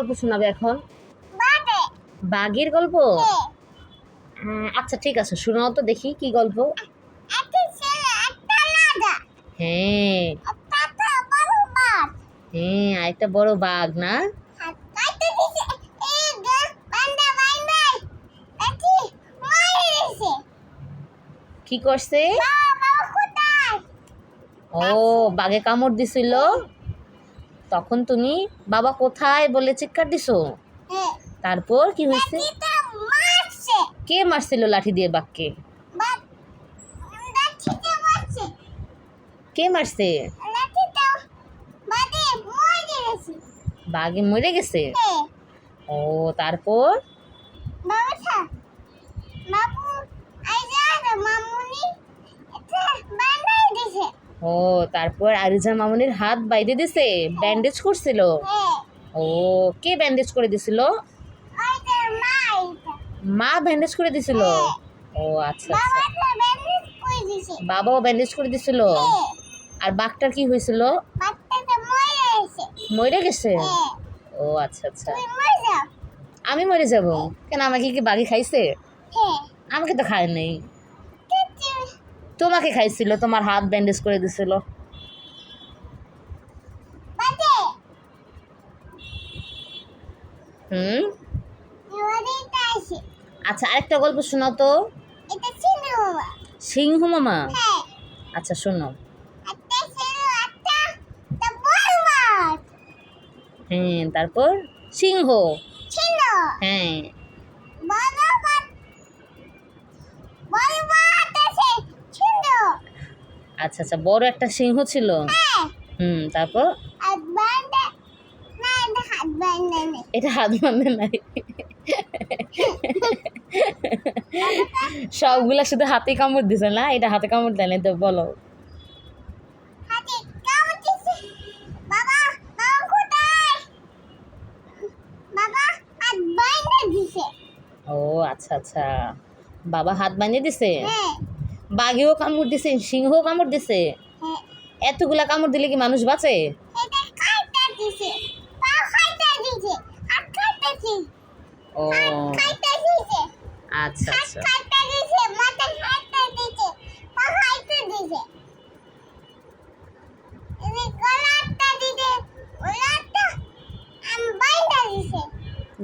গল্প শোনাবে এখন? বাঘের গল্প? আচ্ছা ঠিক আছে, শোনাও তো দেখি কি গল্প। হ্যাঁ হ্যাঁ, আরেকটা বড় বাঘ না? কি করছে? ও, বাঘে কামড় দিছিল, তখন তুমি বাবা কোথায় বলে চিৎকার দিছো। তারপর কি হয়েছে? কে মারছিল লাঠি দিয়ে বাঘকে? কে মারছে? বাঘে মরে গেছে? ও, তারপর? ও, তারপর আরিজা মামুনির হাত বাইন্ধে দিছে, ব্যান্ডেজ করছিল। ও, কে ব্যান্ডেজ করে দিছিল? মা ব্যান্ডেজ করে দিছিল। ও আচ্ছা আচ্ছা, বাবাও ব্যান্ডেজ করে দিছিল। আর বাঘটার কি হয়েছিল? মরে গেছে? ও আচ্ছা আচ্ছা, আমি মরে যাব কেন? আমাকে কি বাঘে খাইছে? আমাকে তো খায় নাই। তোমাকে খাইছিল, তোমার হাত ব্যান্ডেজ করে দিছিল। হুম, আচ্ছা আরেকটা গল্প শোনাও তো। সিংহ মামা? আচ্ছা শোনো। হ্যাঁ, তারপর? সিংহ? হ্যাঁ। আচ্ছা আচ্ছা, বড় একটা সিংহ ছিল। তারপর? এটা হাত বাঁধে নাই। সবগুলা শুধু হাতে কামড় দিছে না, এটা হাতে কামড় দেয় না, তো বলো। ও আচ্ছা আচ্ছা, বাবা হাত বাঁধে দিছে। বাঘেও কামড় দিছে, সিংহও কামড় দিছে। এতগুলা কামড় দিলে কি মানুষ বাঁচে? ও আচ্ছা আচ্ছা,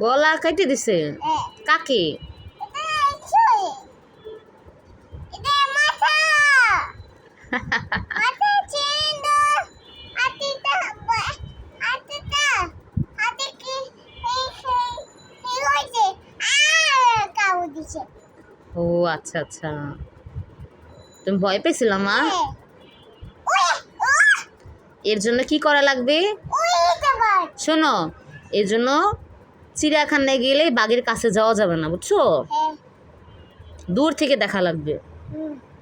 গলা কেটে দিছে? কাকে? ও আচ্ছা আচ্ছা, তুমি ভয় পেয়েছিলা মা? এর জন্য কি করা লাগবে শোনো, এর জন্য চিড়িয়াখানায় গেলে বাঘের কাছে যাওয়া যাবে না, বুঝছো? দূর থেকে দেখা লাগবে,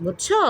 বুঝছো?